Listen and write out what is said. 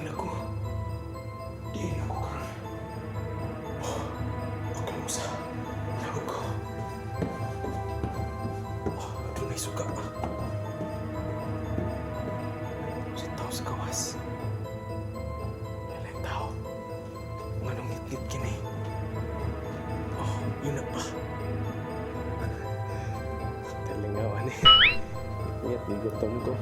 Ay, naku. Di na ko karon. Oh, okay mo sa lahog ko. Oh, ito na suka. Si tao sa kawas. Lalang tao. Nganong ngit-ngit kini. Oh, yun na pa. Talingawan eh. Ngit, gutom ko.